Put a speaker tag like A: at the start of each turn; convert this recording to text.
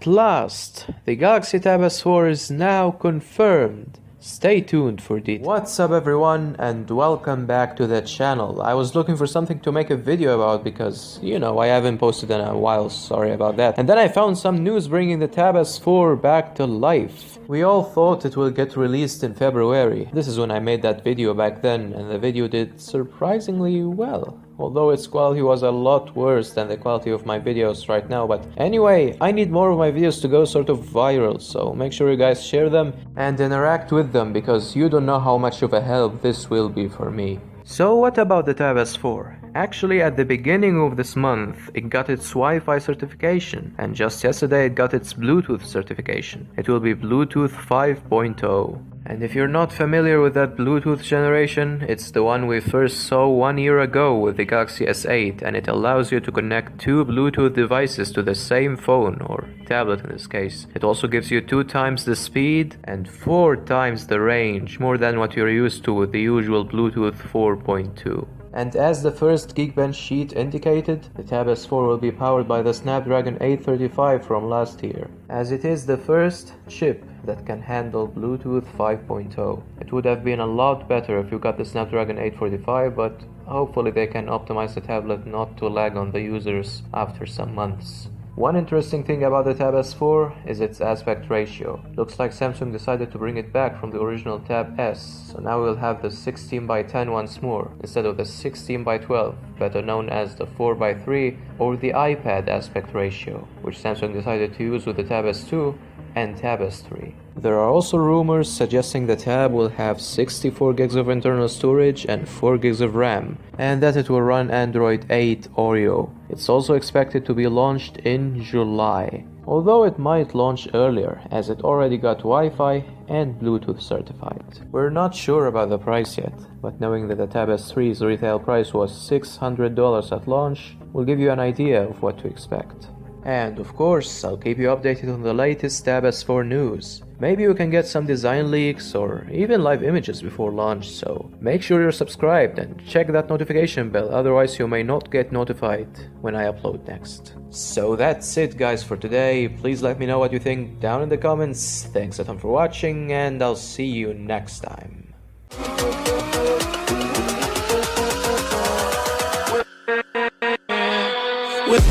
A: At last, the Galaxy Tab S4 is now confirmed. Stay tuned for details. What's up everyone, and welcome back to the channel. I was looking for something to make a video about because, I haven't posted in a while, sorry about that. And then I found some news bringing the Tab S4 back to life. We all thought it will get released in February. This is when I made that video back then, and the video did surprisingly well. Although its quality was a lot worse than the quality of my videos right now. But anyway, I need more of my videos to go sort of viral, so make sure you guys share them and interact with them, because you don't know how much of a help this will be for me. So what about the Tab S4? Actually, at the beginning of this month, it got its Wi-Fi certification, and just yesterday it got its Bluetooth certification. It will be Bluetooth 5.0. And if you're not familiar with that Bluetooth generation, it's the one we first saw 1 year ago with the Galaxy S8, and it allows you to connect two Bluetooth devices to the same phone, or tablet in this case. It also gives you 2 times the speed and 4 times the range, more than what you're used to with the usual Bluetooth 4.2. And as the first Geekbench sheet indicated, the Tab S4 will be powered by the Snapdragon 835 from last year, as it is the first chip that can handle Bluetooth 5.0. It would have been a lot better if you got the Snapdragon 845, but hopefully they can optimize the tablet not to lag on the users after some months. One interesting thing about the Tab S4 is its aspect ratio. Looks like Samsung decided to bring it back from the original Tab S, so now we'll have the 16:10 once more, instead of the 16:12, better known as the 4:3 or the iPad aspect ratio, which Samsung decided to use with the Tab S2 and Tab S3. There are also rumors suggesting the Tab will have 64 gigs of internal storage and 4 gigs of RAM, and that it will run Android 8 Oreo. It's also expected to be launched in July, although it might launch earlier as it already got Wi-Fi and Bluetooth certified. We're not sure about the price yet, but knowing that the Tab S3's retail price was $600 at launch will give you an idea of what to expect. And of course, I'll keep you updated on the latest Tab S4 news. Maybe you can get some design leaks or even live images before launch, so make sure you're subscribed and check that notification bell, otherwise you may not get notified when I upload next. So that's it guys for today. Please let me know what you think down in the comments. Thanks a ton for watching, and I'll see you next time. With